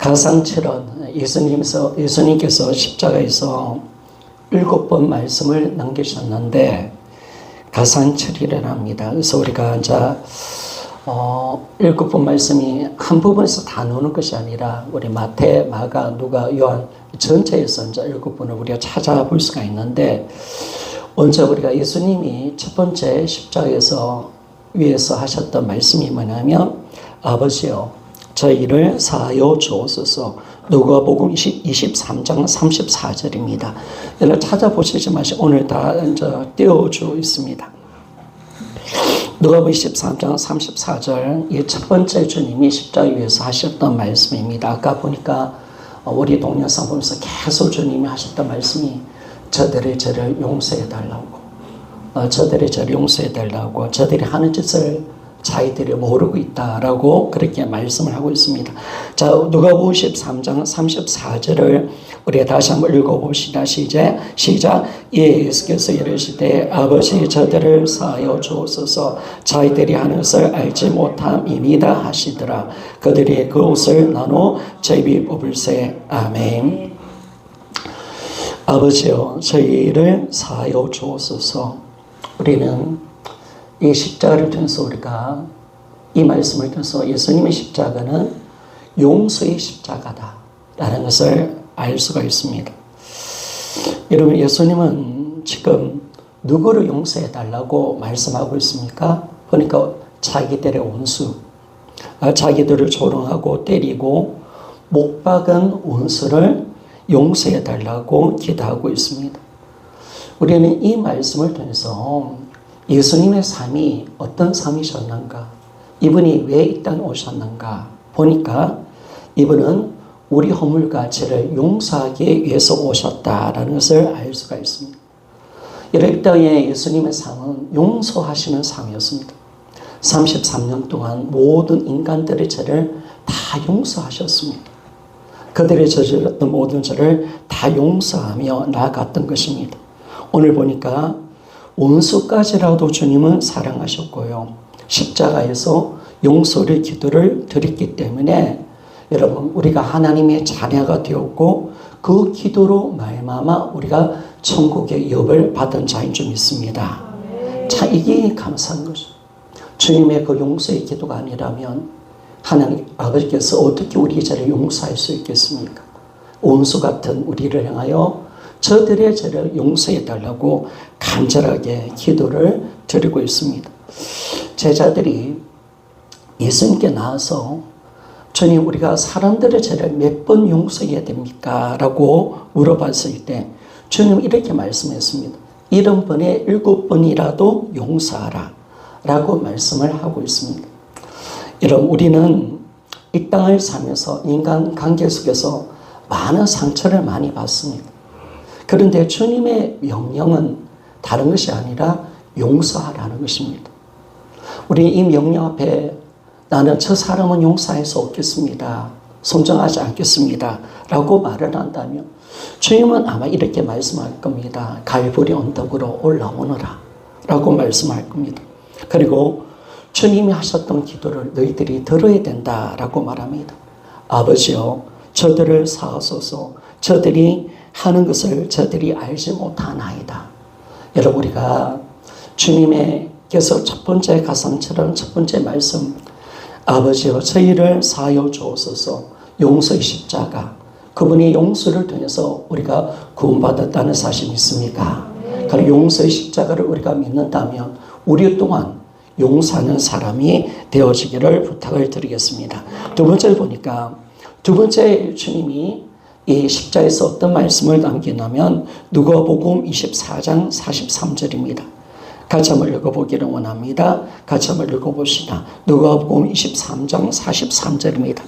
가상칠언, 예수님께서 십자가에서 7번 말씀을 남기셨는데 가상칠이랍니다. 그래서 우리가 이제 7번 말씀이 한 부분에서 다 나오는 것이 아니라 우리 마태, 마가, 누가, 요한 전체에서 이제 7번을 우리가 찾아볼 수가 있는데, 먼저 우리가 예수님이 첫 번째 십자가에서 위에서 하셨던 말씀이 뭐냐면, 아버지여 저희를 사하여 주옵소서. 누가복음 23장 34절입니다. 여러분 찾아보시지 마시고 오늘 다 이제 띄워주고 있습니다. 누가복음 23장 34절, 이 첫 번째 주님이 십자가 위에서 하셨던 말씀입니다. 아까 보니까 우리 동영상 보면서 계속 주님이 하셨던 말씀이 저들의 죄를 용서해달라고, 저들의 죄를 용서해달라고, 저들이 하는 짓을 자기들이 모르고 있다라고 그렇게 말씀을 하고 있습니다. 자, 누가복음 13장 34절을 우리가 다시 한번 읽어봅시다. 시작. 예수께서 이르시되 아버지 저들을 사하여 주옵소서. 자기들이 하는 것을 알지 못함이니이다 하시더라. 그들이 그 옷을 나눠 제비 뽑을세. 아멘. 아버지여 저희를 사하여 주옵소서. 우리는 이 십자가를 통해서 우리가 이 말씀을 통해서 예수님의 십자가는 용서의 십자가다라는 것을 알 수가 있습니다. 여러분, 예수님은 지금 누구를 용서해달라고 말씀하고 있습니까? 그러니까 자기들의 원수, 자기들을 조롱하고 때리고 못 박은 원수를 용서해달라고 기도하고 있습니다. 우리는 이 말씀을 통해서 예수님의 삶이 어떤 삶이셨는가, 이분이 왜 이 땅에 오셨는가 보니까 이분은 우리 허물과 죄를 용서하기 위해서 오셨다라는 것을 알 수가 있습니다. 이 땅에 예수님의 삶은 용서하시는 삶이었습니다. 33년 동안 모든 인간들의 죄를 다 용서하셨습니다. 그들의 저질렀던 모든 죄를 다 용서하며 나아갔던 것입니다. 오늘 보니까 원수까지라도 주님은 사랑하셨고요. 십자가에서 용서의 기도를 드렸기 때문에 여러분, 우리가 하나님의 자녀가 되었고 그 기도로 말미암아 우리가 천국의 엽을 받은 자인 줄 믿습니다. 자, 이게 감사한 거죠. 주님의 그 용서의 기도가 아니라면 하나님 아버지께서 어떻게 우리 죄를 용서할 수 있겠습니까? 원수 같은 우리를 향하여 저들의 죄를 용서해달라고 간절하게 기도를 드리고 있습니다. 제자들이 예수님께 나와서 주님, 우리가 사람들의 죄를 몇 번 용서해야 됩니까? 라고 물어봤을 때 주님 이렇게 말씀했습니다. 70번에 7번이라도 용서하라 라고 말씀을 하고 있습니다. 여러분, 우리는 이 땅을 살면서 인간관계 속에서 많은 상처를 많이 받습니다. 그런데 주님의 명령은 다른 것이 아니라 용서하라는 것입니다. 우리 이 명령 앞에 나는 저 사람은 용서할 수 없겠습니다, 순종하지 않겠습니다 라고 말을 한다면 주님은 아마 이렇게 말씀할 겁니다. 갈보리 언덕으로 올라오너라 라고 말씀할 겁니다. 그리고 주님이 하셨던 기도를 너희들이 들어야 된다라고 말합니다. 아버지여 저들을 사하소서. 저들이 하는 것을 저들이 알지 못하나이다. 여러분, 우리가 주님께서 첫 번째 가상처럼 첫 번째 말씀, 아버지여 저희를 사하여 주옵소서. 용서의 십자가, 그분이 용서를 통해서 우리가 구원받았다는 사실 믿습니까? 그 용서의 십자가를 우리가 믿는다면 우리 또한 용서하는 사람이 되어지기를 부탁을 드리겠습니다. 두 번째를 보니까 두 번째 주님이 이 십자에서 어떤 말씀을 남기냐면 누가복음 24장 43절입니다. 같이 한번 읽어보기를 원합니다. 같이 한번 읽어봅시다. 누가복음 23장 43절입니다.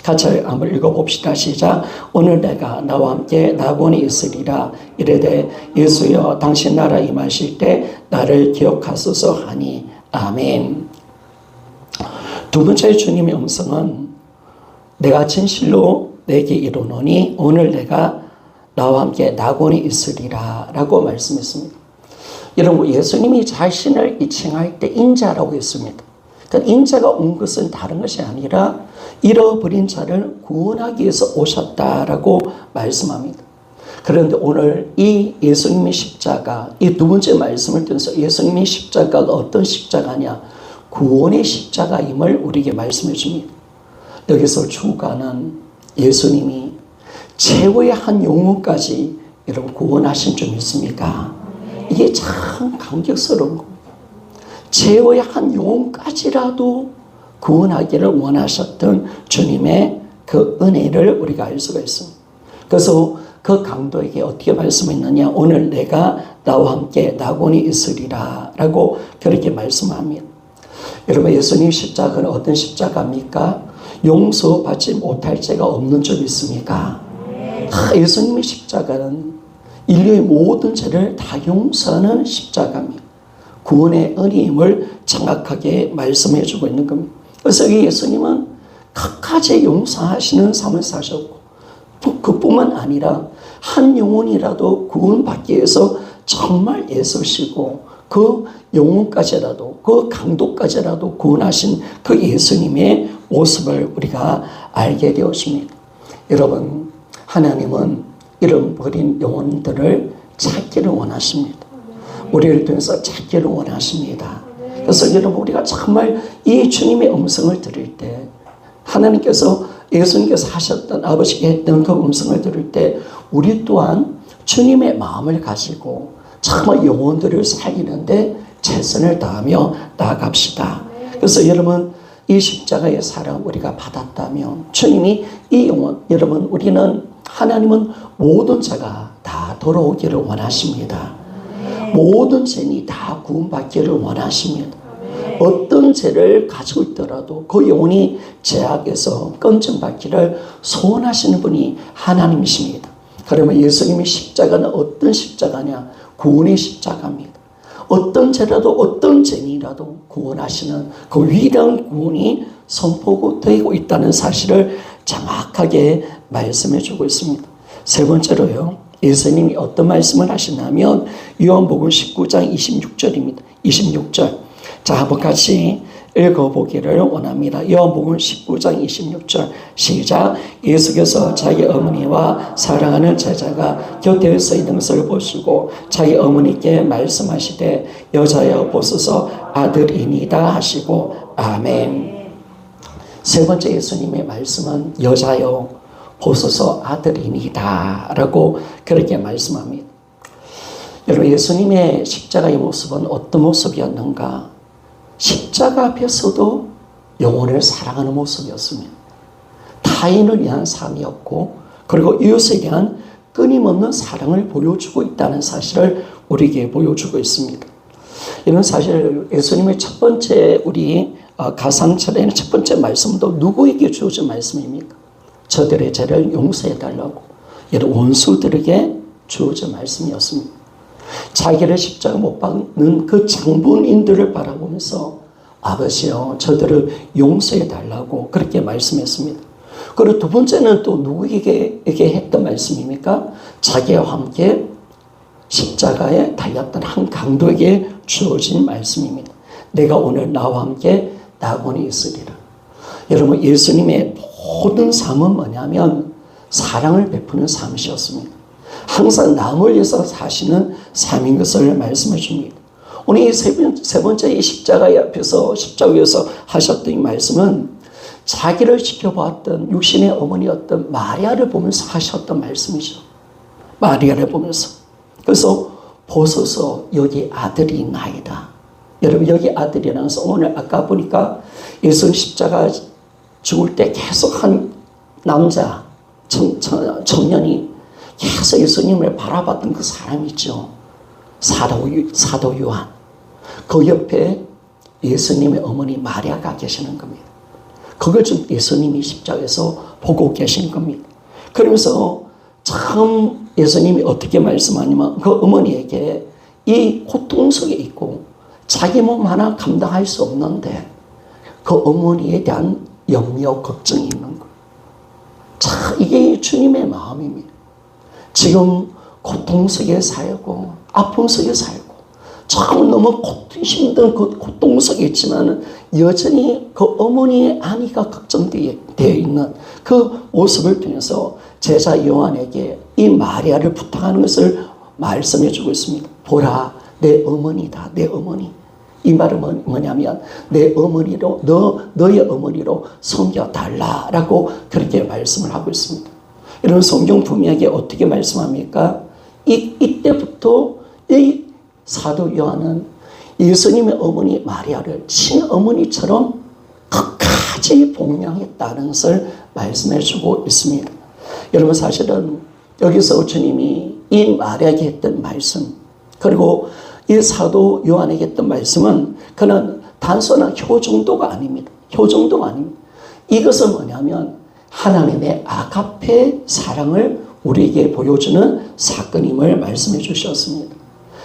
같이 한번 읽어봅시다. 시작. 오늘 내가 나와 함께 낙원에 있으리라. 이르되 예수여 당신 나라 임하실 때 나를 기억하소서 하니. 아멘. 두 번째 주님의 음성은 내가 진실로 내게 이르노니 오늘 내가 나와 함께 낙원에 있으리라 라고 말씀했습니다. 여러분, 예수님이 자신을 이칭할 때 인자라고 했습니다. 그러니까 인자가 온 것은 다른 것이 아니라 잃어버린 자를 구원하기 위해서 오셨다라고 말씀합니다. 그런데 오늘 이 예수님의 십자가, 이 두 번째 말씀을 통해서 예수님의 십자가가 어떤 십자가냐? 구원의 십자가임을 우리에게 말씀해 줍니다. 여기서 주가는 예수님이 최후의 한 영혼까지 여러분 구원하신 줄 믿습니까? 이게 참 감격스러운 겁니다. 최후의 한 영혼까지라도 구원하기를 원하셨던 주님의 그 은혜를 우리가 알 수가 있습니다. 그래서 그 강도에게 어떻게 말씀했느냐? 오늘 내가 나와 함께 낙원이 있으리라 라고 그렇게 말씀합니다. 여러분, 예수님 십자가는 어떤 십자가입니까? 용서받지 못할 죄가 없는 줄 믿습니까? 예수님의 십자가는 인류의 모든 죄를 다 용서하는 십자가입니다. 구원의 은혜임을 정확하게 말씀해 주고 있는 겁니다. 그래서 이 예수님은 끝까지 용서하시는 삶을 사셨고, 그뿐만 아니라 한 영혼이라도 구원받기 위해서 정말 애쓰시고 그 영혼까지라도, 그 강도까지라도 구원하신 그 예수님의 모습을 우리가 알게 되었습니다. 여러분, 하나님은 잃어버린 영혼들을 찾기를 원하십니다. 우리를 통해서 찾기를 원하십니다. 그래서 여러분, 우리가 정말 이 주님의 음성을 들을 때, 하나님께서 예수님께서 하셨던, 아버지께 했던 그 음성을 들을 때 우리 또한 주님의 마음을 가지고 정말 영혼들을 살리는데 최선을 다하며 나아갑시다. 그래서 여러분, 이 십자가의 사랑 우리가 받았다면 주님이 이 영혼, 여러분, 우리는, 하나님은 모든 자가 다 돌아오기를 원하십니다. 모든 죄인이 다 구원받기를 원하십니다. 어떤 죄를 가지고 있더라도 그 영혼이 죄악에서 건져받기를 소원하시는 분이 하나님이십니다. 그러면 예수님의 십자가는 어떤 십자가냐? 구원의 십자가입니다. 어떤 죄라도 어떤 죄인이라도 구원하시는 그 위대한 구원이 선포되고 있다는 사실을 정확하게 말씀해 주고 있습니다. 세 번째로요, 예수님이 어떤 말씀을 하시냐면 요한복음 19장 26절입니다. 26절. 자, 한번 같이 읽어보기를 원합니다. 요한복음 19장 26절 시작. 예수께서 자기 어머니와 사랑하는 제자가 곁에 서 있는 것을 보시고 자기 어머니께 말씀하시되 여자여 보소서 아들이니이다 하시고 아멘. 세 번째 예수님의 말씀은 여자여 보소서 아들이니이다 라고 그렇게 말씀합니다. 여러분, 예수님의 십자가의 모습은 어떤 모습이었는가? 십자가 앞에서도 영혼을 사랑하는 모습이었습니다. 타인을 위한 삶이었고, 그리고 이웃에 대한 끊임없는 사랑을 보여주고 있다는 사실을 우리에게 보여주고 있습니다. 이는 사실 예수님의 첫 번째 우리 가상철에는 첫 번째 말씀도 누구에게 주어진 말씀입니까? 저들의 죄를 용서해달라고 여러분 원수들에게 주어진 말씀이었습니다. 자기를 십자가 못 박는 그 장본인들을 바라보면서 아버지여 저들을 용서해달라고 그렇게 말씀했습니다. 그리고 두 번째는 또 누구에게 했던 말씀입니까? 자기와 함께 십자가에 달렸던 한 강도에게 주어진 말씀입니다. 내가 오늘 나와 함께 낙원에 있으리라. 여러분, 예수님의 모든 삶은 뭐냐면 사랑을 베푸는 삶이셨습니다. 항상 남을 위해서 사시는 삶인 것을 말씀해 줍니다. 오늘 이 세 번째 이 십자가 앞에서 십자가 위에서 하셨던 이 말씀은 자기를 지켜보았던 육신의 어머니였던 마리아를 보면서 하셨던 말씀이죠. 마리아를 보면서. 그래서 보소서 여기 아들이 있나이다. 여러분, 여기 아들이라는 것은 오늘 아까 보니까 예수 십자가 죽을 때 계속 한 남자 청년이 계속 예수님을 바라봤던 그 사람이죠. 사도 요한. 그 옆에 예수님의 어머니 마리아가 계시는 겁니다. 그걸 좀 예수님이 십자가에서 보고 계신 겁니다. 그러면서 참 예수님이 어떻게 말씀하냐면 그 어머니에게 이 고통 속에 있고 자기 몸 하나 감당할 수 없는데 그 어머니에 대한 염려, 걱정이 있는 거예요. 참 이게 주님의 마음입니다. 지금 고통 속에 살고 아픔 속에 살고 참 너무 힘든 그 고통 속에 있지만 여전히 그 어머니의 안위가 걱정되어 있는 그 모습을 통해서 제자 요한에게 이 마리아를 부탁하는 것을 말씀해 주고 있습니다. 보라, 내 어머니다, 내 어머니. 이 말은 뭐냐면 내 어머니로 너의 어머니로 섬겨달라라고 그렇게 말씀을 하고 있습니다. 이런 성경 분명하게 어떻게 말씀합니까? 이때부터 이 사도 요한은 예수님의 어머니 마리아를 친어머니처럼 끝까지 봉양했다는 것을 말씀해 주고 있습니다. 여러분, 사실은 여기서 주님이 이 마리아에게 했던 말씀, 그리고 이 사도 요한에게 했던 말씀은 그는 단순한 효정도가 아닙니다. 효정도가 아닙니다. 이것은 뭐냐면 하나님의 아가페 사랑을 우리에게 보여주는 사건임을 말씀해 주셨습니다.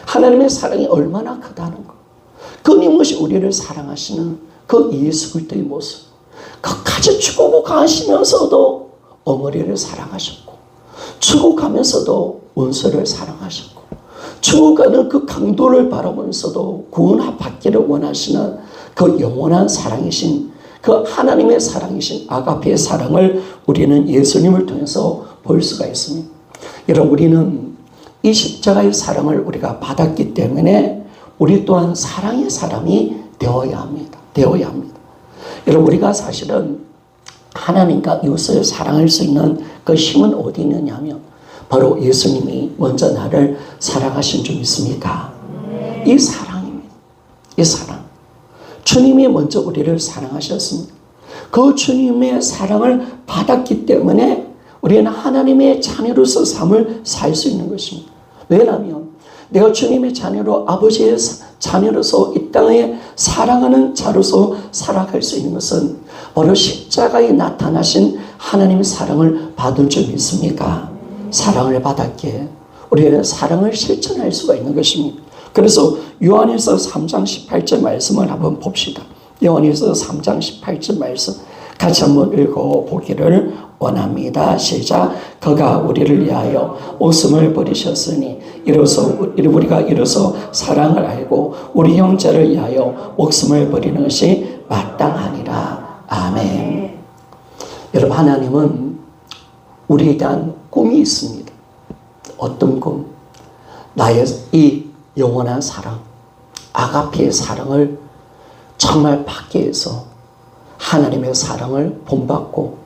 하나님의 사랑이 얼마나 크다는 것, 끊임없이 우리를 사랑하시는 그 예수 그리스도의 모습, 끝까지 죽고 가시면서도 어머니를 사랑하셨고, 죽어가면서도 원수를 사랑하셨고, 죽어가는 그 강도를 바라보면서도 구원받기를 원하시는 그 영원한 사랑이신, 그 하나님의 사랑이신 아가페의 사랑을 우리는 예수님을 통해서 볼 수가 있습니다. 여러분, 우리는 이 십자가의 사랑을 우리가 받았기 때문에 우리 또한 사랑의 사람이 되어야 합니다. 되어야 합니다. 여러분, 우리가 사실은 하나님과 이웃을 사랑할 수 있는 그 힘은 어디 있느냐면 바로 예수님이 먼저 나를 사랑하신 줄 믿습니까? 이 사랑입니다. 이 사랑. 주님이 먼저 우리를 사랑하셨습니다. 그 주님의 사랑을 받았기 때문에 우리는 하나님의 자녀로서 삶을 살 수 있는 것입니다. 왜냐하면 내가 주님의 자녀로, 아버지의 자녀로서 이 땅에 사랑하는 자로서 살아갈 수 있는 것은 바로 십자가에 나타나신 하나님의 사랑을 받은 줄 믿습니까? 사랑을 받았기에 우리는 사랑을 실천할 수가 있는 것입니다. 그래서 요한일서 3장 18절 말씀을 한번 봅시다. 요한일서 3장 18절 말씀 같이 한번 읽어보기를 원합니다. 시작. 그가 우리를 위하여 목숨을 버리셨으니 우리가 이로써 사랑을 알고 우리 형제를 위하여 목숨을 버리는 것이 마땅하니라. 아멘. 여러분, 하나님은 우리에 대한 꿈이 있습니다. 어떤 꿈? 나의 이 영원한 사랑, 아가페의 사랑을 정말 받기 위해서 하나님의 사랑을 본받고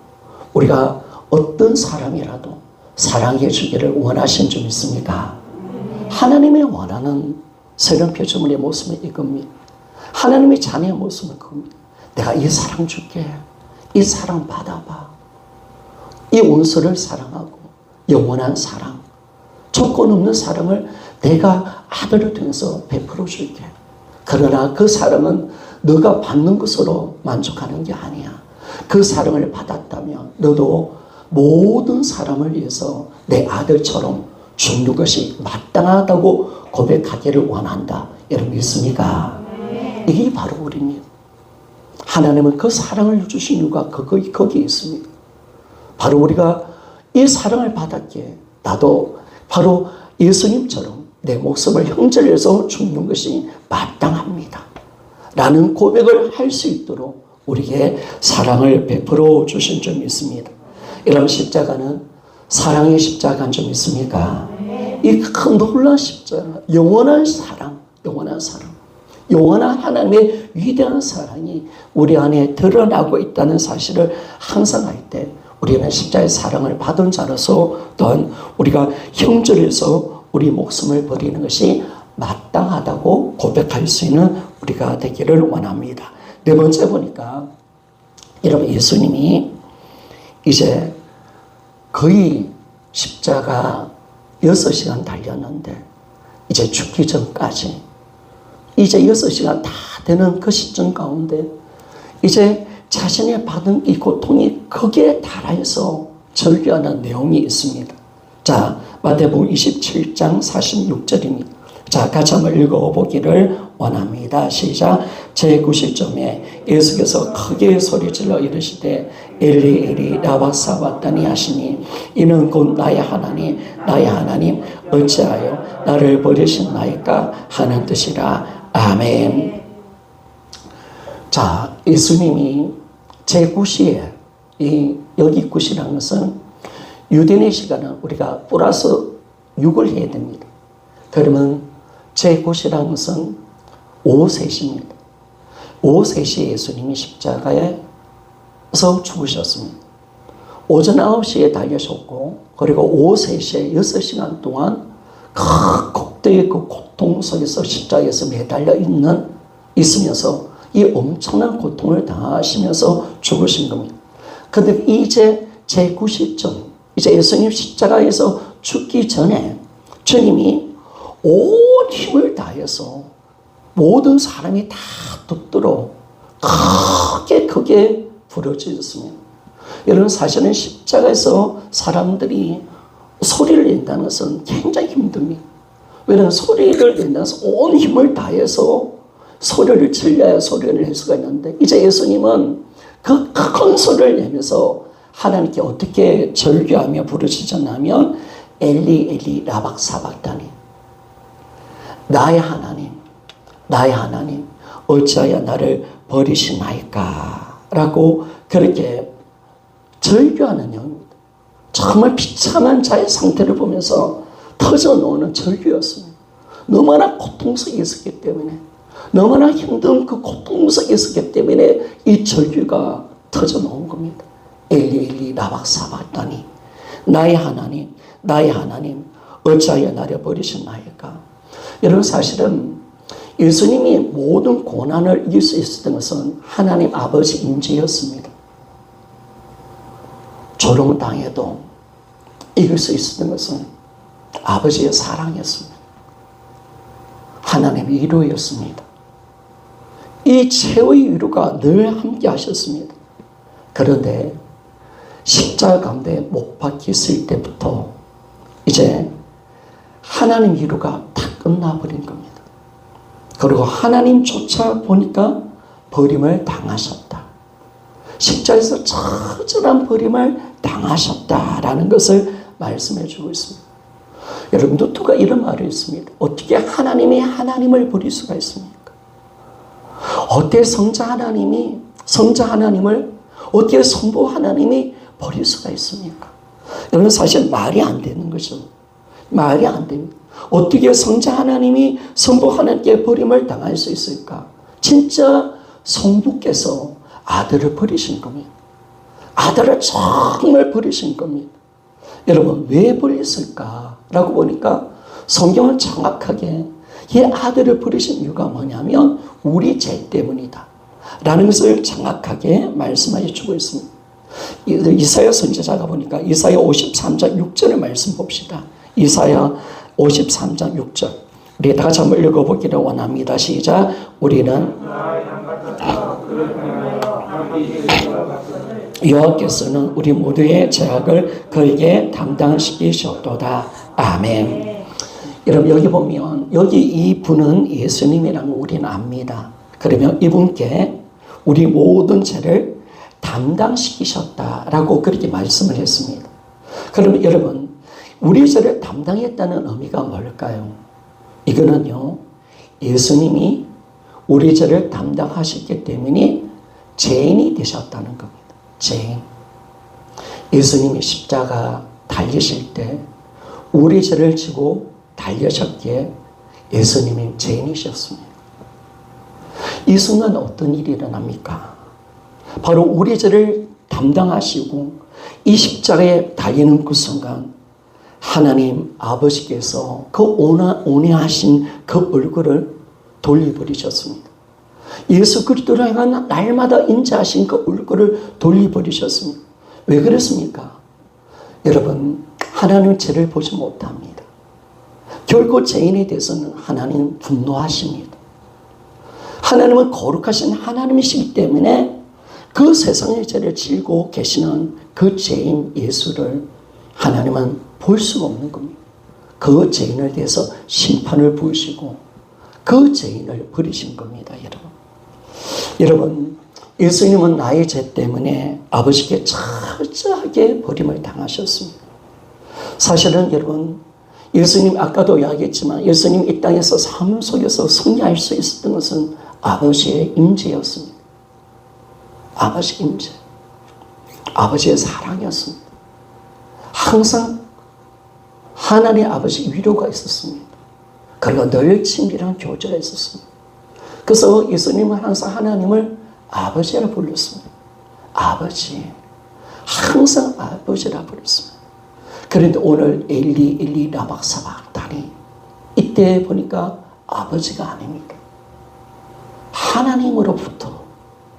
우리가 어떤 사람이라도 사랑해 주기를 원하신 줄 믿습니까? 하나님의 원하는 새로운 표준의 모습은 이겁니다. 하나님의 자녀의 모습은 그겁니다. 내가 이 사랑 줄게. 이 사랑 받아봐. 이 원수를 사랑하고 영원한 사랑, 조건 없는 사랑을 내가 아들을 통해서 베풀어 줄게. 그러나 그 사랑은 너가 받는 것으로 만족하는 게 아니야. 그 사랑을 받았다면 너도 모든 사람을 위해서 내 아들처럼 죽는 것이 마땅하다고 고백하기를 원한다. 여러분 믿습니까? 이게 바로 우리입니다. 하나님은 그 사랑을 주신 이유가 거기에 있습니다. 바로 우리가 이 사랑을 받았기에 나도 바로 예수님처럼 내 목숨을 형제를 위해서 죽는 것이 마땅합니다. 라는 고백을 할 수 있도록 우리에게 사랑을 베풀어 주신 줄 믿습니다. 이런 십자가는 사랑의 십자가인 줄 믿습니까? 이 큰 놀라운 십자가, 영원한 사랑, 영원한 사랑, 영원한 하나님의 위대한 사랑이 우리 안에 드러나고 있다는 사실을 항상 할 때 우리는 십자가의 사랑을 받은 자로서 또한 우리가 형제로서 우리 목숨을 버리는 것이 마땅하다고 고백할 수 있는 우리가 되기를 원합니다. 네 번째 보니까 여러분, 예수님이 이제 거의 십자가 6시간 달렸는데 이제 죽기 전까지 이제 6시간 다 되는 그 시점 가운데 이제 자신이 받은 이 고통이 거기에 달해서 절규하는 내용이 있습니다. 자, 마태복음 27장 46절입니다. 자, 같이 한번 읽어보기를 원합니다. 시작. 제90점에 예수께서 크게 소리질러 이르시되 엘리 엘리 라마 사박다니 하시니 이는 곧 나의 하나님 나의 하나님 어찌하여 나를 버리셨나이까 하는 뜻이라. 아멘. 자, 예수님이 제9시에 여기 9시라는 것은 유대인의 시간은 우리가 플러스 6을 해야 됩니다. 그러면 제9시라는 것은 오후 3시입니다. 오후 3시에 예수님이 십자가에서 죽으셨습니다. 오전 9시에 달려셨고, 그리고 오후 3시에 6시간 동안 극도의 그 고통 속에서 십자가에서 매달려 있으면서 이 엄청난 고통을 당하시면서 죽으신 겁니다. 그런데 이제 제9시점, 이제 예수님 십자가에서 죽기 전에 주님이 온 힘을 다해서 모든 사람이 다 듣도록 크게 부르짖었습니다. 여러분, 사실은 십자가에서 사람들이 소리를 낸다는 것은 굉장히 힘듭니다. 왜냐하면 소리를 낸다는 것은 온 힘을 다해서 소리를 질러야 소리를 낼 수가 있는데, 이제 예수님은 그 큰 소리를 내면서 하나님께 어떻게 절규하며 부르짖었냐면 엘리 엘리 라박 사박다니 나의 하나님 나의 하나님 어찌하여 나를 버리시나이까 라고 그렇게 절규하는 영입니다. 정말 비참한 자의 상태를 보면서 터져나오는 절규였습니다. 너무나 고통 속에 있었기 때문에, 너무나 힘든 그 고통 속에 있었기 때문에 이 절규가 터져나온 겁니다. 엘리 엘리 라박 사박다니 나의 하나님 나의 하나님 어찌하여 나를 버리셨나이까. 여러분, 사실은 예수님이 모든 고난을 이길 수 있었던 것은 하나님 아버지 인지였습니다. 조롱을 당해도 이길 수 있었던 것은 아버지의 사랑이었습니다. 하나님의 위로였습니다. 이 최후의 위로가 늘 함께 하셨습니다. 그런데 십자가 가운데 못 박혔을 때부터 이제 하나님 위로가 다 끝나버린 겁니다. 그리고 하나님 쫓아보니까 버림을 당하셨다. 십자가에서 처절한 버림을 당하셨다라는 것을 말씀해 주고 있습니다. 여러분, 누가 이런 말을 했습니다. 어떻게 하나님이 하나님을 버릴 수가 있습니까? 어떻게 성자 하나님을 어떻게 성부 하나님이 버릴 수가 있습니까? 여러분, 사실 말이 안 되는 거죠. 말이 안 됩니다. 어떻게 성자 하나님이 성부 하나님께 버림을 당할 수 있을까? 진짜 성부께서 아들을 버리신 겁니다. 아들을 정말 버리신 겁니다. 여러분, 왜 버렸을까라고 보니까 성경은 정확하게 이 아들을 버리신 이유가 뭐냐면 우리 죄 때문이다 라는 것을 정확하게 말씀해 주고 있습니다. 이사야 선지자가 보니까 이사야 53장 6절의 말씀 봅시다. 이사야 53장 6절. 우리 다 같이 한번 읽어보기를 원합니다. 시작. 우리는 여호와께서는 우리 모두의 죄악을 그에게 담당시키셨도다. 아멘. 여러분, 여기 보면 여기 이 분은 예수님이라는 우리는 압니다. 그러면 이분께 우리 모든 죄를 담당시키셨다라고 그렇게 말씀을 했습니다. 그러면 여러분, 우리 죄를 담당했다는 의미가 뭘까요? 이거는요, 예수님이 우리 죄를 담당하셨기 때문에 죄인이 되셨다는 겁니다. 죄인. 예수님이 십자가 달리실 때 우리 죄를 지고 달려셨기에 예수님이 죄인이셨습니다. 이 순간 어떤 일이 일어납니까? 바로 우리 죄를 담당하시고 이 십자가에 달리는 그 순간 하나님 아버지께서 그 온유하신 그 얼굴을 돌려버리셨습니다. 예수 그리스도를 향한 날마다 인자하신 그 얼굴을 돌려버리셨습니다. 왜 그랬습니까? 여러분, 하나님은 죄를 보지 못합니다. 결국 죄인에 대해서는 하나님은 분노하십니다. 하나님은 거룩하신 하나님이시기 때문에 그 세상의 죄를 지고 계시는 그 죄인 예수를 하나님은 볼 수가 없는 겁니다. 그 죄인을 대해서 심판을 부으시고 그 죄인을 버리신 겁니다, 여러분. 여러분, 예수님은 나의 죄 때문에 아버지께 철저하게 버림을 당하셨습니다. 사실은 여러분, 예수님 아까도 이야기했지만 예수님 이 땅에서 삶 속에서 승리할 수 있었던 것은 아버지의 임재였습니다. 아버지 임재, 아버지의 사랑이었습니다. 항상 하나님의 아버지 위로가 있었습니다. 그리고 늘 친밀한 교제가 있었습니다. 그래서 예수님은 항상 하나님을 아버지라 불렀습니다. 아버지, 항상 아버지라 불렀습니다. 그런데 오늘 엘리 엘리 라박 사박다니, 이때 보니까 아버지가 아닙니다. 하나님으로부터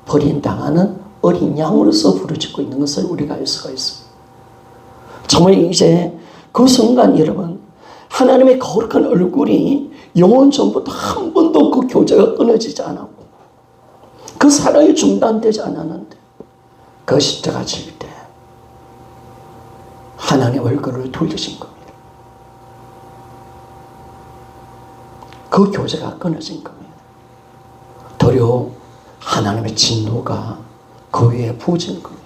버림당하는 어린 양으로서 부르짖고 있는 것을 우리가 알 수가 있습니다. 정말 이제 그 순간 여러분, 하나님의 거룩한 얼굴이 영원 전부터 한 번도 그 교제가 끊어지지 않았고 그 사랑이 중단되지 않았는데 그 십자가 질 때 하나님의 얼굴을 돌리신 겁니다. 그 교제가 끊어진 겁니다. 도리어 하나님의 진노가 그 위에 부어진 겁니다.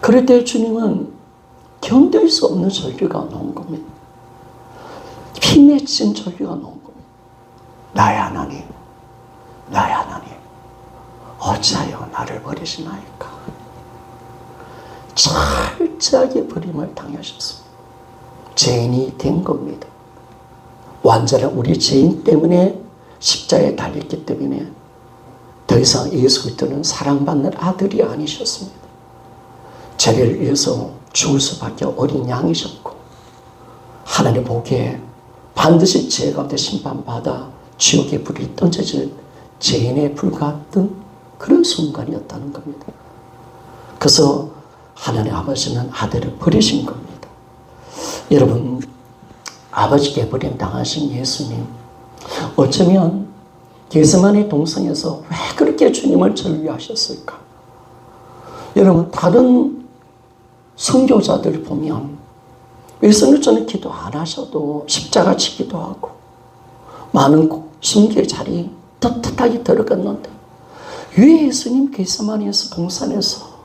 그럴 때 주님은 견딜 수 없는 절규가 나온 겁니다. 피맺힌 절규가 나온 겁니다. 나의 하나님, 나의 하나님, 어찌하여 나를 버리시나이까. 철저하게 버림을 당하셨습니다. 죄인이 된 겁니다. 완전한 우리 죄인 때문에 십자가에 달렸기 때문에 더 이상 예수 그리스도는 사랑받는 아들이 아니셨습니다. 죄를 위해서 죽을 수밖에 어린 양이셨고 하나님 보기에 반드시 죄 가운데 심판받아 지옥의 불이 던져질 죄인에 불과했던 그런 순간이었다는 겁니다. 그래서 하나님 아버지는 아들을 버리신 겁니다. 여러분, 아버지께 버림당하신 예수님, 어쩌면 게세마네 동성에서 왜 그렇게 주님을 절규하셨을까? 여러분, 다른 선교자들 보면 예수님 전에 기도 안 하셔도 십자가 지기도 하고 많은 순교의 자리 떳떳하게 들어갔는데 왜 예수님 게세마네에서 동산에서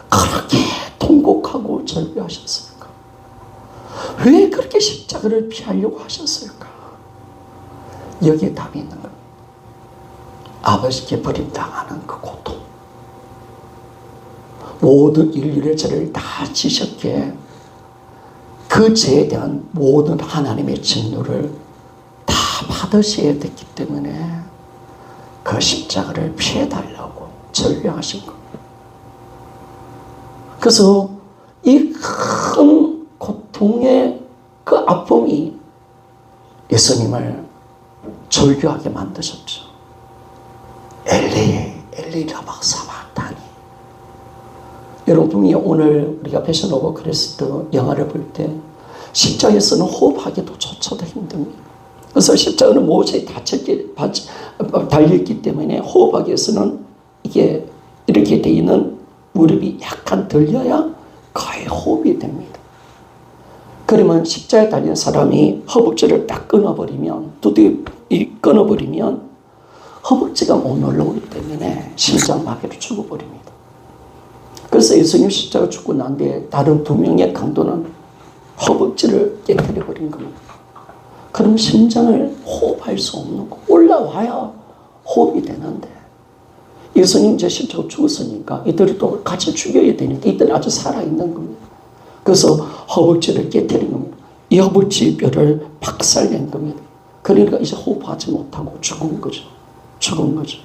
그렇게 통곡하고 절규하셨을까? 왜 그렇게 십자가를 피하려고 하셨을까? 여기에 답이 있는 겁니다. 아버지께 버림당하는 그 고통, 모든 인류의 죄를 다 지셨기에 그 죄에 대한 모든 하나님의 진노를 다 받으셔야 됐기 때문에 그 십자가를 피해달라고 절규하신 겁니다. 그래서 이 큰 고통의 그 아픔이 예수님을 절규하게 만드셨죠. 엘리 엘리 라박 사박다니. 여러분이 오늘 우리가 패션 오브 그리스도 영화를 볼 때 십자가에서는 호흡하기도 조차도 힘듭니다. 그래서 십자가는 모세에 달려있기 때문에 호흡하기 위해서는 이게 이렇게 되어 있는 무릎이 약간 들려야 거의 호흡이 됩니다. 그러면 십자가에 달린 사람이 허벅지를 딱 끊어버리면, 두드려 끊어버리면 허벅지가 못 올라오기 때문에 심장마비로 죽어버립니다. 그래서 예수님 십자가 죽고 난 뒤에 다른 두 명의 강도는 허벅지를 깨뜨려버린 겁니다. 그럼 심장을 호흡할 수 없는 거, 올라와야 호흡이 되는데 예수님 이제 십자가 죽었으니까 이들이 또 같이 죽여야 되니까 이들이 아주 살아있는 겁니다. 그래서 허벅지를 깨뜨린 겁니다. 이 허벅지 뼈를 박살낸 겁니다. 그러니까 이제 호흡하지 못하고 죽은 거죠. 죽은 거죠.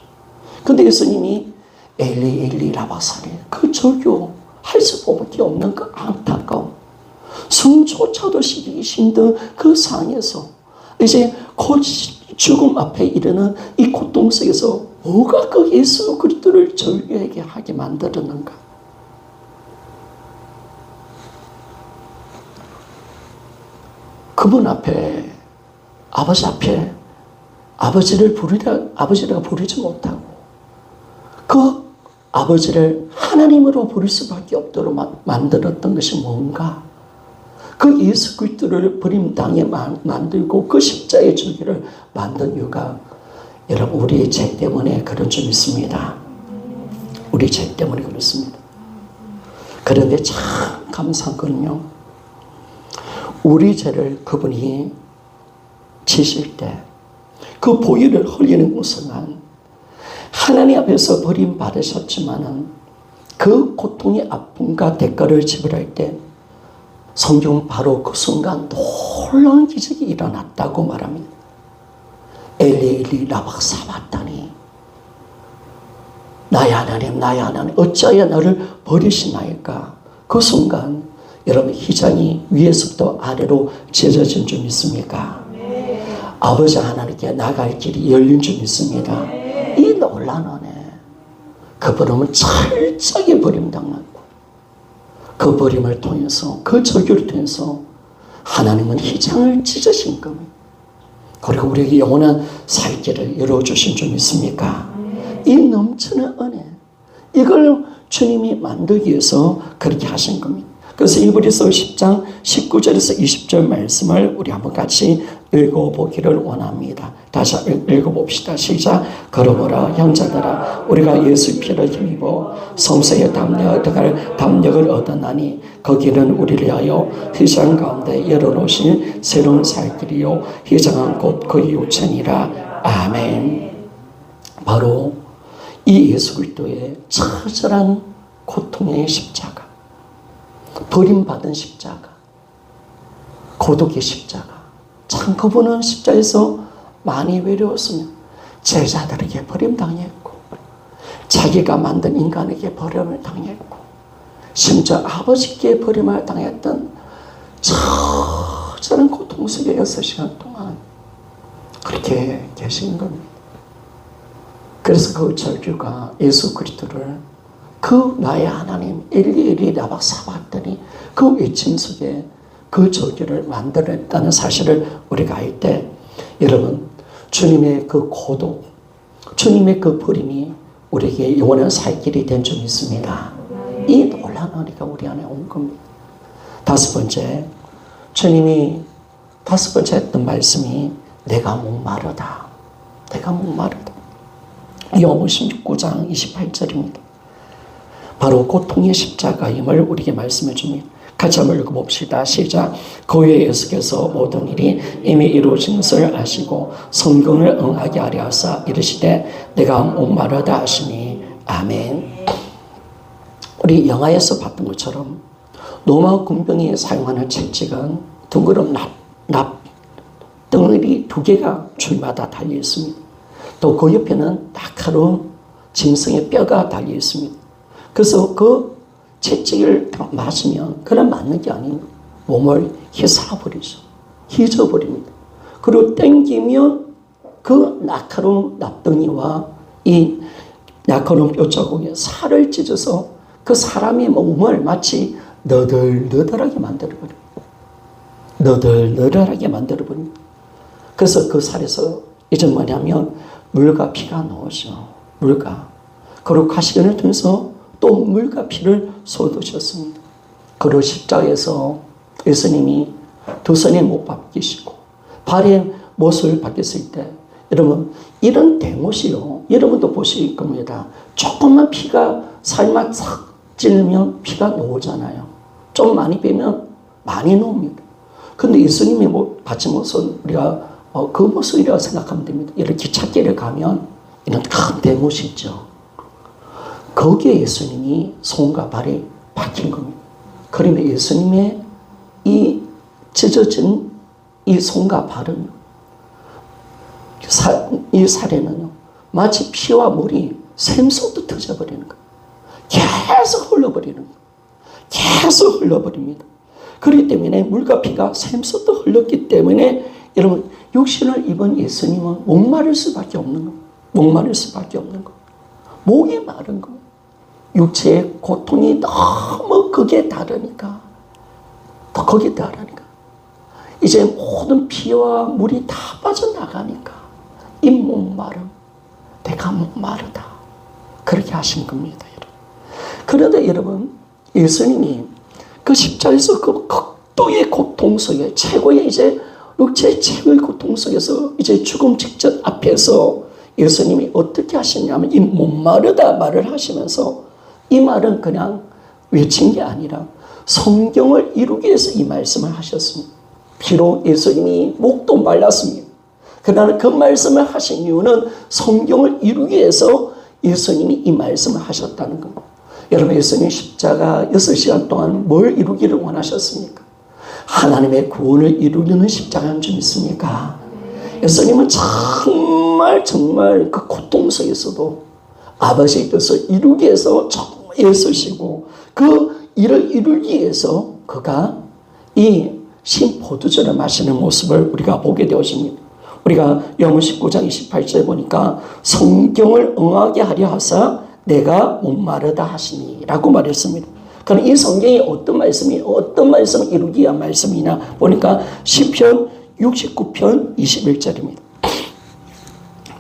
근데 예수님이 엘리 엘리 라바사리, 그 절규 할 수밖에 없는 그 안타까움, 숨조차도 쉬기 힘든 그 상황에서 이제 곧 죽음 앞에 이르는 이 고통 속에서 뭐가 그 예수 그리스도를 절규하게 하게 만들었는가? 그분 앞에, 아버지 앞에 아버지라고 부르지 못하고 그 아버지를 하나님으로 부를 수밖에 없도록 만들었던 것이 뭔가? 그 예수 그리스도를 버림당해 만들고 그 십자가의 줄기를 만든 이유가 여러분 우리의 죄 때문에 그런 줄 믿습니다. 우리 죄 때문에 그렇습니다. 그런데 참 감사한 건요, 우리 죄를 그분이 지실 때 그 보혈을 흘리는 순간 하나님 앞에서 버림받으셨지만은 그 고통의 아픔과 대가를 지불할 때 성경은 바로 그 순간 놀라운 기적이 일어났다고 말합니다. 엘리 엘리 라박 사바다니, 나의 하나님 나의 하나님 어찌하여 나를 버리시나이까. 그 순간 여러분 휘장이 위에서부터 아래로 찢어진 줄 믿습니까? 아버지 하나님께 나갈 길이 열린 줄 믿습니다. 이 놀라운 은혜, 그 버림은 철저하게 버림당하고 그 버림을 통해서 그 절규를 통해서 하나님은 휘장을 찢으신 겁니다. 그리고 우리에게 영원한 살 길을 열어주신 줄 믿습니까? 이 넘치는 은혜, 이걸 주님이 만들기 위해서 그렇게 하신 겁니다. 그래서 히브리서 10장 19절에서 20절 말씀을 우리 한번 같이 읽어보기를 원합니다. 다시 읽어봅시다. 시작. 그러므로 형제들아, 우리가 예수 피를 힘입어 성소의 담력을 얻었나니 거기는 우리를 위하여 휘장 가운데 열어놓으신 새로운 살 길이요 휘장은 곧 그 유천이라. 아멘. 바로 이 예수 그리스도의 처절한 고통의 십자가, 버림받은 십자가, 고독의 십자가, 참 그분은 십자에서 많이 외로웠으며 제자들에게 버림당했고 자기가 만든 인간에게 버림을 당했고 심지어 아버지께 버림을 당했던 처절한 고통 속에 6시간 동안 그렇게 계신 겁니다. 그래서 그 절규가 예수 그리스도를 그 나의 하나님 엘리 엘리 라박 사바다니 그 외침 속에 그 절규를 만들어냈다는 사실을 우리가 알 때 여러분 주님의 그 고독, 주님의 그 버림이 우리에게 영원한 살 길이 된 줄 믿습니다. 이 놀라운 은혜가 우리 안에 온 겁니다. 다섯 번째, 주님이 다섯 번째 했던 말씀이 내가 목마르다. 내가 목마르다. 요한복음 16장 28절입니다. 바로 고통의 십자가임을 우리에게 말씀해 줍니다. 같이 한번 읽어봅시다. 시작. 그 후에 예수께서 모든 일이 이미 이루어진 것을 아시고 성경을 응하게 하려 하사 이르시되 내가 목마르다 하시니. 아멘. 우리 영화에서 봤던 것처럼 로마 군병이 사용하는 채찍은 둥그런 납 덩어리 2개가 줄마다 달려 있습니다. 또 그 옆에는 날카로운 짐승의 뼈가 달려 있습니다. 그래서 그 채찍을 맞으면 그냥 맞는 게 아니고 몸을 휘사버리죠. 휘저버립니다. 그리고 땡기면 그 날카로운 납덩이와 이 날카로운 뼈자국에 살을 찢어서 그 사람의 몸을 마치 너덜너덜하게 만들어버립니다. 너덜너덜하게 만들어버립니다. 그래서 그 살에서 이제 뭐냐면 물과 피가 나오죠. 물과. 그리고 가시관을 통해서 또 물과 피를 쏟으셨습니다. 그리고 십자가에서 예수님이 두 손에 못 박히시고 발에 못을 박혔을 때 여러분 이런 대못이요. 여러분도 보실 겁니다. 조금만 피가 살만 싹 찔르면 피가 나오잖아요. 좀 많이 빼면 많이 나옵니다. 근데 예수님이 받친 못은 우리가 그 모습이라고 생각하면 됩니다. 이렇게 기찻길에 가면 이런 큰 대못이 있죠. 거기에 예수님이 손과 발이 박힌 겁니다. 그러면 예수님의 이 찢어진 이 손과 발은 이 살에는요 마치 피와 물이 샘솟듯 터져버리는 거예요. 계속 흘러버리는 거예요. 계속 흘러버립니다. 그렇기 때문에 물과 피가 샘솟듯 흘렀기 때문에 여러분 육신을 입은 예수님은 목마를 수밖에 없는 거예요. 목마를 수밖에 없는 거예요. 목이 마른 거예요. 육체의 고통이 너무 극에 다르니까 더 극에 다르니까 이제 모든 피와 물이 다 빠져나가니까 이 목마름, 내가 목마르다 그렇게 하신 겁니다. 여러분. 그런데 여러분 예수님이 그 십자에서 그 극도의 고통 속에, 최고의 이제 육체의 최고의 고통 속에서 이제 죽음 직전 앞에서 예수님이 어떻게 하셨냐면 이 목마르다 말을 하시면서 이 말은 그냥 외친 게 아니라 성경을 이루기 위해서 이 말씀을 하셨습니다. 비록 예수님이 목도 말랐습니다. 그러나 그 말씀을 하신 이유는 성경을 이루기 위해서 예수님이 이 말씀을 하셨다는 겁니다. 여러분, 예수님 십자가 6시간 동안 뭘 이루기를 원하셨습니까? 하나님의 구원을 이루려는 십자가인 줄 믿습니까? 예수님은 정말 그 고통 속에서도 아버지의 뜻을 이루기 위해서 정말 애쓰시고 그 일을 이루기 위해서 그가 이 신포도주를 마시는 모습을 우리가 보게 되었습니다. 우리가 요한복음 19장 28절에 보니까 성경을 응하게 하려 하사 내가 목마르다 하시니 라고 말했습니다. 그럼 이 성경이 어떤 말씀을 이루기 위한 말씀이냐 보니까 시편 69편 21절입니다.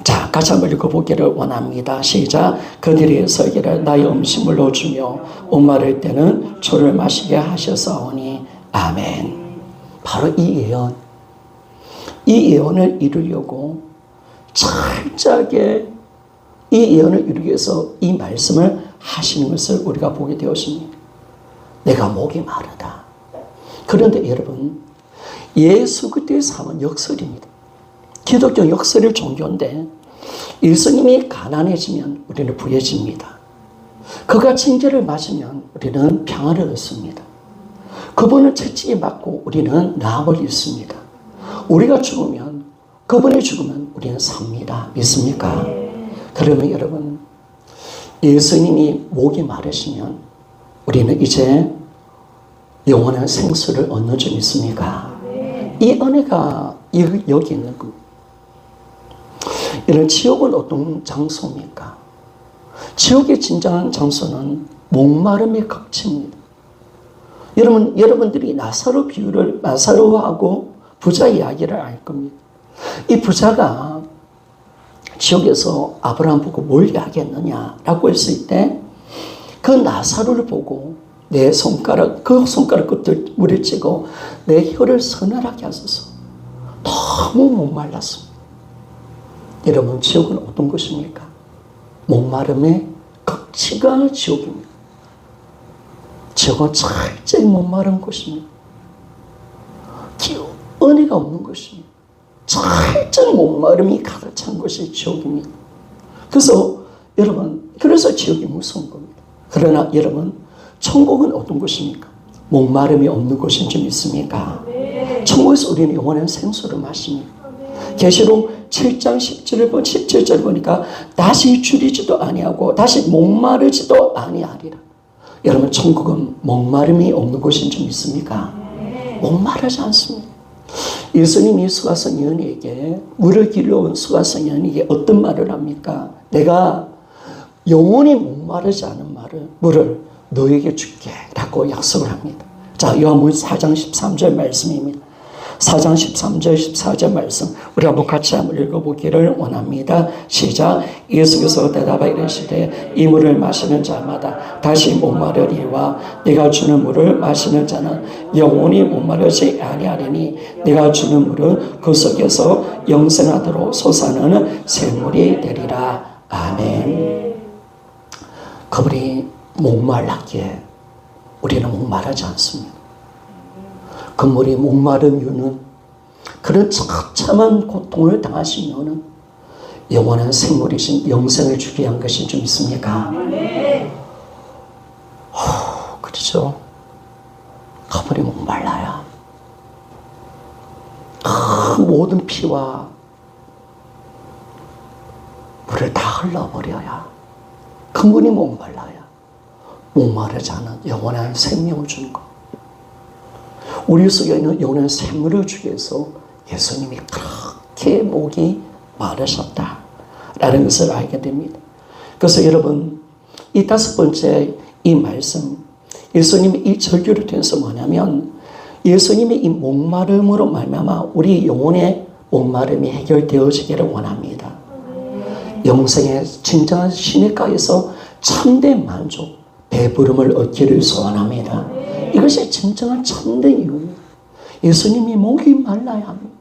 자, 같이 한번 읽어보기를 원합니다. 시작. 그들이 서기를 나의 음식물로 주며 목마를 때는 주를 마시게 하셨사오니 아멘. 바로 이 예언을 이루려고 철저하게 이 예언을 이루기 위해서 이 말씀을 하시는 것을 우리가 보게 되었습니다. 내가 목이 마르다. 그런데 여러분, 예수 그리스도의 삶은 역설입니다. 기독교 역설의 종교인데 예수님이 가난해지면 우리는 부해집니다. 그가 징계를 맞으면 우리는 평안을 얻습니다. 그분은 채찍에 맞고 우리는 나음을 입습니다. 우리가 죽으면, 그분이 죽으면 우리는 삽니다. 믿습니까? 그러면 여러분, 예수님이 목이 마르시면 우리는 이제 영원한 생수를 얻는 줄 믿습니까? 이 은혜가 여기 있는 겁니다. 이런 지옥은 어떤 장소입니까? 지옥의 진정한 장소는 목마름의 극치입니다. 여러분들이 나사로하고 부자 이야기를 알 겁니다. 이 부자가 지옥에서 아브라함 보고 뭘 이야기했느냐라고 했을 때 그 나사로를 보고 내 손가락 끝을 물에 찌고 내 혀를 서늘하게 하소서. 너무 목말랐습니다. 여러분, 지옥은 어떤 것입니까? 목마름의 극치가 지옥입니다. 지옥은 철저히 목마른 곳입니다. 은혜가 없는 것입니다. 철저히 목마름이 가득 찬 것이 지옥입니다. 그래서 지옥이 무서운 겁니다. 그러나 여러분, 천국은 어떤 곳입니까? 목마름이 없는 곳인 줄 믿습니까? 천국에서 우리는 영원한 생수를 마십니다. 계시록 7장 17절 보니까 다시 줄이지도 아니하고 다시 목마르지도 아니하리라. 여러분, 천국은 목마름이 없는 곳인 줄 믿습니까? 목마르지 않습니다. 예수님이 수가성 여인에게 물을 길러온 수가성 여인에게 어떤 말을 합니까? 내가 영원히 목마르지 않은 물을 너에게 줄게 라고 약속을 합니다. 자, 요한복음 4장 13절 말씀입니다. 4장 13절 14절 말씀 우리 한번 같이 한번 읽어보기를 원합니다. 시작. 예수께서 대답하여 이르시되 이 물을 마시는 자마다 다시 목마르리와 내가 주는 물을 마시는 자는 영원히 목마르지 아니하리니 내가 주는 물은 그 속에서 영생하도록 솟아나는 샘물이 되리라. 아멘. 그분이 목말랐기에 우리는 목마르지 않습니다. 그물이 목마른 이유는, 그런 처참한 고통을 당하신 이유는 영원한 생물이신 영생을 주기 위한 것인 줄 믿습니까? 그렇죠. 그물이 목말라야 모든 피와 물을 다 흘러버려야, 그물이 목말라야 목마르지 않은 영원한 생명을 주는 것. 우리 속에 있는 영원한 생물을 주기 위해서 예수님이 그렇게 목이 마르셨다라는 것을 알게 됩니다. 그래서 여러분, 이 다섯 번째 이 말씀, 예수님이 이 절규를 통해서 뭐냐면 예수님이 이 목마름으로 말미암아 우리 영혼의 목마름이 해결되어지기를 원합니다. 영생의 진정한 시냇가에서 참된 만족, 배부름을 얻기를 소원합니다. 이것이 진정한 참된 이유입니다. 예수님이 목이 말라야 합니다.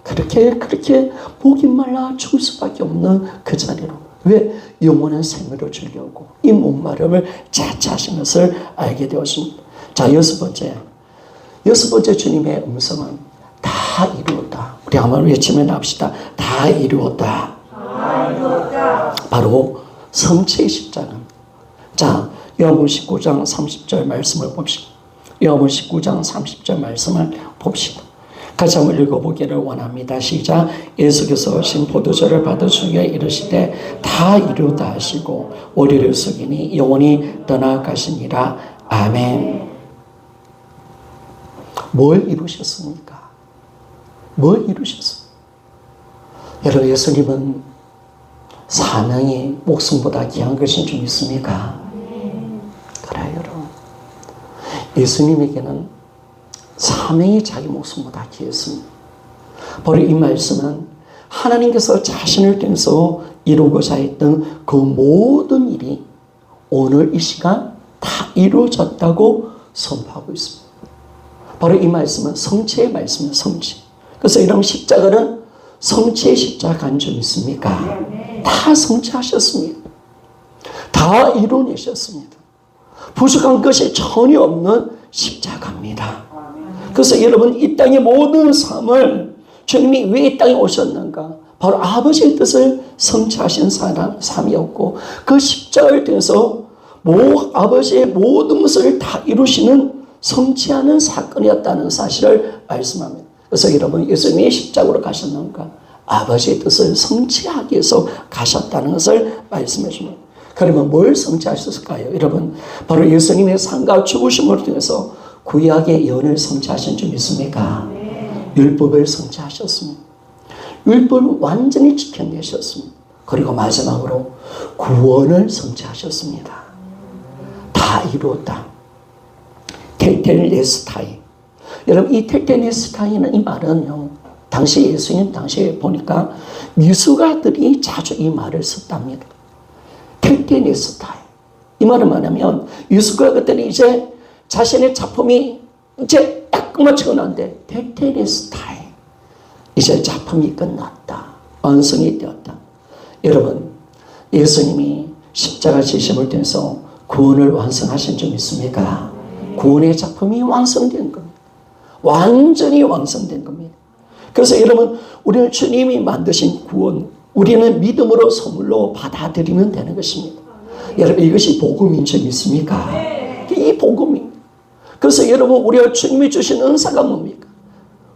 그렇게 목이 말라 죽을 수밖에 없는 그 자리로. 왜? 영원한 생명을 주려고 이 목마름을 자처하신 것을 알게 되었습니다. 자, 여섯 번째 주님의 음성은 다 이루었다. 우리 한번 외치면 합시다. 다 이루었다. 다 이루었다. 바로 성취의 십자가. 자, 요한복음 19장 30절 말씀을 봅시다. 요한복음 19장 30절 말씀을 봅시다. 같이 한번 읽어보기를 원합니다. 시작. 예수께서 신 포도주를 받아 주여 이르시되 다 이루다 하시고 오리를 숙이니 영원히 떠나가시니라. 아멘. 뭘 이루셨습니까? 뭘 이루셨습니까? 여러분, 예수님은 사명이 목숨보다 귀한 것인 줄 믿습니까? 그래요, 여러분. 예수님에게는 사명이 자기 목숨보다 귀했습니다. 바로 이 말씀은 하나님께서 자신을 통해서 이루고자 했던 그 모든 일이 오늘 이 시간 다 이루어졌다고 선포하고 있습니다. 바로 이 말씀은 성취의 말씀이에요. 성취. 그래서 여러분, 십자가는 성취의 십자가인 줄 믿습니까? 다 성취하셨습니다. 다 이루어내셨습니다. 부족한 것이 전혀 없는 십자가입니다. 그래서 여러분, 이 땅의 모든 삶을 주님이 왜 이 땅에 오셨는가? 바로 아버지의 뜻을 성취하신 삶이었고, 그 십자가를 통해서 아버지의 모든 것을 다 이루시는 성취하는 사건이었다는 사실을 말씀합니다. 그래서 여러분, 예수님이 십자가로 가셨는가? 아버지의 뜻을 성취하기 위해서 가셨다는 것을 말씀해 줍니다. 그러면 뭘 성취하셨을까요? 여러분, 바로 예수님의 삶과 죽으심을 통해서 구약의 예언을 성취하신 줄 믿습니까? 율법을 성취하셨습니다. 율법을 완전히 지켜내셨습니다. 그리고 마지막으로 구원을 성취하셨습니다. 다 이루었다. 텔텔레스타이. 여러분, 이 텔텔레스타이는 이 말은요, 당시 예수님 당시에 보니까 미술가들이 자주 이 말을 썼답니다. 텔텔레스타이. 이 말은 뭐냐면 미술가들이 이제 자신의 작품이 이제 딱 끝마치고 나는데 텔텔레스타이. 이제 작품이 끝났다. 완성이 되었다. 여러분, 예수님이 십자가 지심을 통해서 구원을 완성하신 줄 믿습니까? 구원의 작품이 완성된 겁니다. 완전히 완성된 겁니다. 그래서 여러분, 우리는 주님이 만드신 구원, 우리는 믿음으로 선물로 받아들이면 되는 것입니다. 여러분, 이것이 복음인 줄 믿습니까? 이 복음입니다. 그래서 여러분, 우리가 주님이 주신 은사가 뭡니까?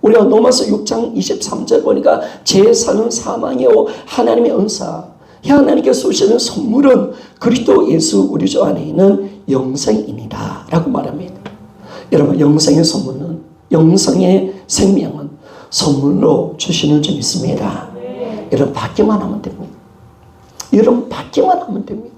우리가 로마서 6장 23절 보니까 제사는 사망이요 하나님의 은사, 하나님께서 주시는 선물은 그리스도 예수 우리 주 안에 있는 영생이니라 라고 말합니다. 여러분, 영생의 선물은, 영생의 생명은 선물로 주시는 줄 믿습니다. 여러분, 받기만 하면 됩니다. 여러분, 받기만 하면 됩니다.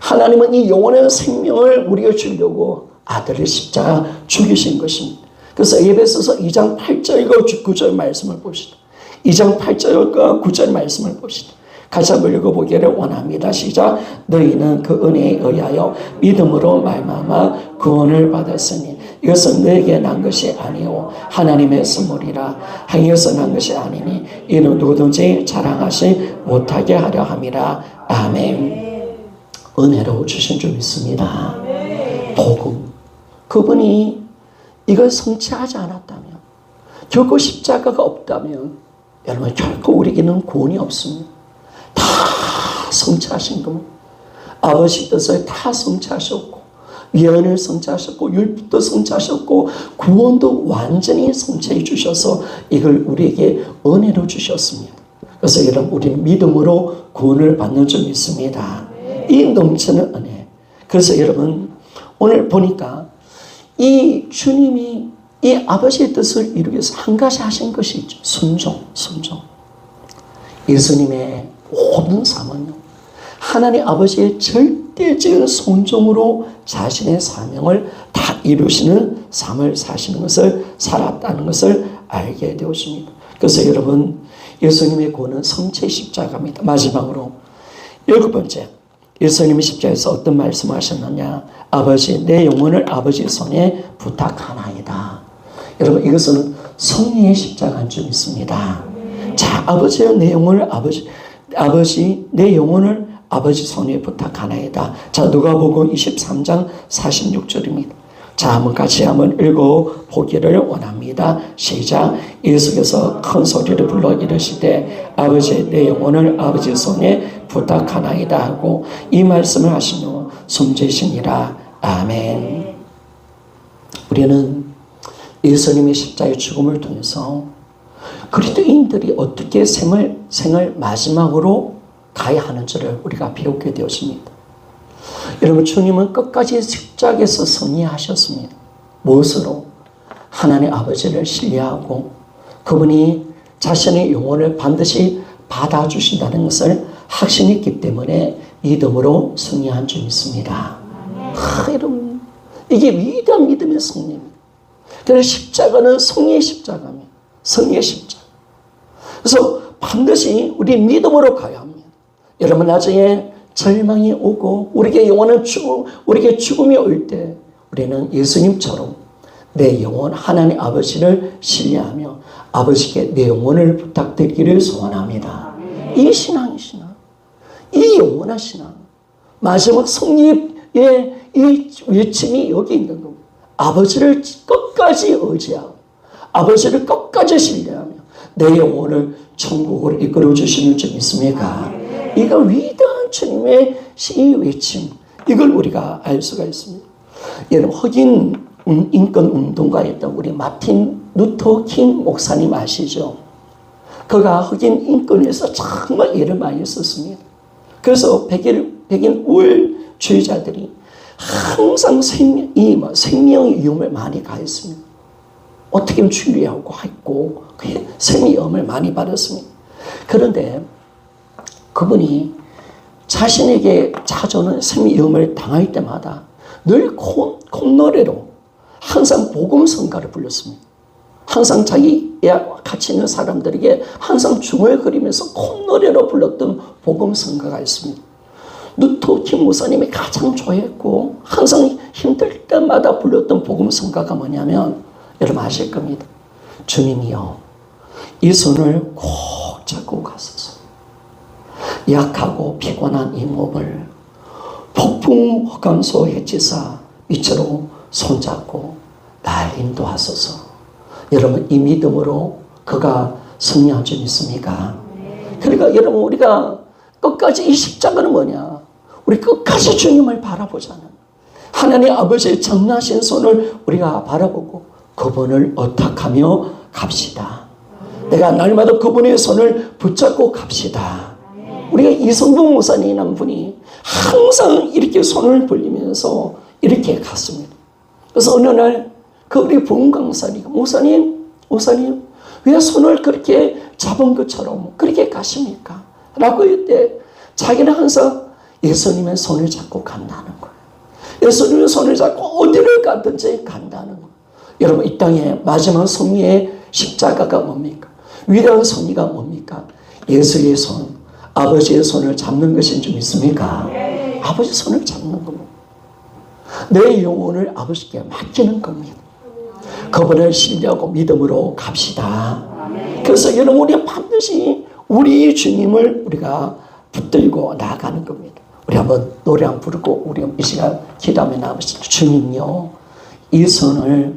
하나님은 이 영원한 생명을 우리가 주려고 아들을 십자가 죽이신 것입니다. 그래서 에베소서 2장 8절과 9절 말씀을 봅시다. 2장 8절과 9절 말씀을 봅시다. 같이 한번 읽어보기를 원합니다. 시작. 너희는 그 은혜에 의하여 믿음으로 말미암아 구원을 받았으니 이것은 너에게 난 것이 아니오 하나님의 선물이라. 행위에서 난 것이 아니니 이는 누구든지 자랑하지 못하게 하려 함이라. 아멘. 은혜로 주신 줄 믿습니다. 복음. 그분이 이걸 성취하지 않았다면, 결코 십자가가 없다면 여러분, 결코 우리에게는 구원이 없습니다. 다 성취하신 겁니다. 아버지 뜻을 다 성취하셨고, 예언을 성취하셨고, 율법도 성취하셨고, 구원도 완전히 성취해 주셔서 이걸 우리에게 은혜로 주셨습니다. 그래서 여러분, 우리는 믿음으로 구원을 받는 줄 믿습니다. 이 넘치는 은혜. 그래서 여러분, 오늘 보니까 이 주님이 이 아버지의 뜻을 이루기 위해서 한 가지 하신 것이 있죠. 순종. 예수님의 모든 삶은요, 하나님 아버지의 절대적인 순종으로 자신의 사명을 다 이루시는 삶을 사시는 것을, 살았다는 것을 알게 되었습니다. 그래서 여러분, 예수님의 구원은 성취의 십자가입니다. 마지막으로 7번째, 예수님이 십자가에서 어떤 말씀을 하셨느냐? 아버지, 내 영혼을 아버지 손에 부탁하나이다. 여러분, 이것은 성령의 십자가인 줄 믿습니다. 자, 아버지여 내 영혼을 아버지 내 영혼을 아버지 손에 부탁하나이다. 자, 누가복음 23장 46절입니다. 자, 한번 같이 한번 읽어보기를 원합니다. 시작. 예수께서 큰 소리를 불러 이르시되 아버지 내 영혼을 아버지 손에 부탁하나이다 하고 이 말씀을 하신 후 숨지시니라. 아멘. 우리는 예수님의 십자가의 죽음을 통해서 그리스도인들이 어떻게 생을 마지막으로 가야 하는지를 우리가 배우게 되었습니다. 여러분, 주님은 끝까지 십자가에서 승리하셨습니다. 무엇으로? 하나님 아버지를 신뢰하고 그분이 자신의 영혼을 반드시 받아주신다는 것을 확신했기 때문에 믿음으로 승리한 줄 믿습니다. 여러분, 이게 위대한 믿음의 승리입니다. 그래서 십자가는 성령의 십자가입니다. 성령의 십자가. 그래서 반드시 우리 믿음으로 가야 합니다. 여러분, 나중에 절망이 오고 우리에게 우리에게 죽음이 올 때 우리는 예수님처럼 내 영혼 하나님 아버지를 신뢰하며 아버지께 내 영혼을 부탁드리기를 소원합니다. 이 신앙이 신앙, 이 영원한 신앙, 마지막 성리의 이 외침이 여기 있는 겁니다. 아버지를 끝까지 의지하고 아버지를 끝까지 신뢰하며 내 영혼을 천국으로 이끌어 주시는 줄 믿습니까? 이거 위대한 주님의 이 외침, 이걸 우리가 알 수가 있습니다. 여러분, 흑인 인권 운동가였던 우리 마틴 루터 킹 목사님 아시죠? 그가 흑인 인권에서 정말 일을 많이 했었습니다. 그래서 백인 우월주의자들이 항상 생명의 위험을 많이 가했습니다. 어떻게든 주의하고 했고 생명의 위험을 많이 받았습니다. 그런데 그분이 자신에게 찾아오는 생명의 위험을 당할 때마다 늘 콧노래로 항상 복음성가를 불렀습니다. 항상 자기와 같이 있는 사람들에게 항상 중얼거리면서 콧노래로 불렀던 복음성가가 있습니다. 루터 킹 목사님이 가장 좋아했고 항상 힘들 때마다 불렀던 복음성가가 뭐냐면 여러분 아실 겁니다. 주님이여 이 손을 꼭 잡고 가소서. 약하고 피곤한 이 몸을 폭풍 흑암소 해치사 밑으로 손잡고 날 인도하소서. 여러분, 이 믿음으로 그가 승리한 줄 믿습니까? 그러니까 여러분, 우리가 끝까지 이 십자가는 뭐냐? 우리 끝까지 주님을 바라보자는 하나님 아버지의 정하신 손을 우리가 바라보고 그분을 의탁하며 갑시다. 내가 날마다 그분의 손을 붙잡고 갑시다. 우리가 이성봉 목사님이라는 분이 항상 이렇게 손을 벌리면서 이렇게 갔습니다. 그래서 어느 날 그 우리 부흥 강사님이 목사님 왜 손을 그렇게 잡은 것처럼 그렇게 가십니까? 라고 할 때 자기는 항상 예수님의 손을 잡고 간다는 거예요. 예수님의 손을 잡고 어디를 가든지 간다는 거예요. 여러분, 이 땅에 마지막 승리의 십자가가 뭡니까? 위대한 승리가 뭡니까? 예수의 손, 아버지의 손을 잡는 것인 줄 믿습니까? 아버지 손을 잡는 겁니다. 내 영혼을 아버지께 맡기는 겁니다. 그분을 신뢰하고 믿음으로 갑시다. 그래서 여러분, 우리가 반드시 우리 주님을 우리가 붙들고 나아가는 겁니다. 우리 한번 노래 한번 부르고 우리 이 시간 기도하며 나아가시죠. 주님요, 이 손을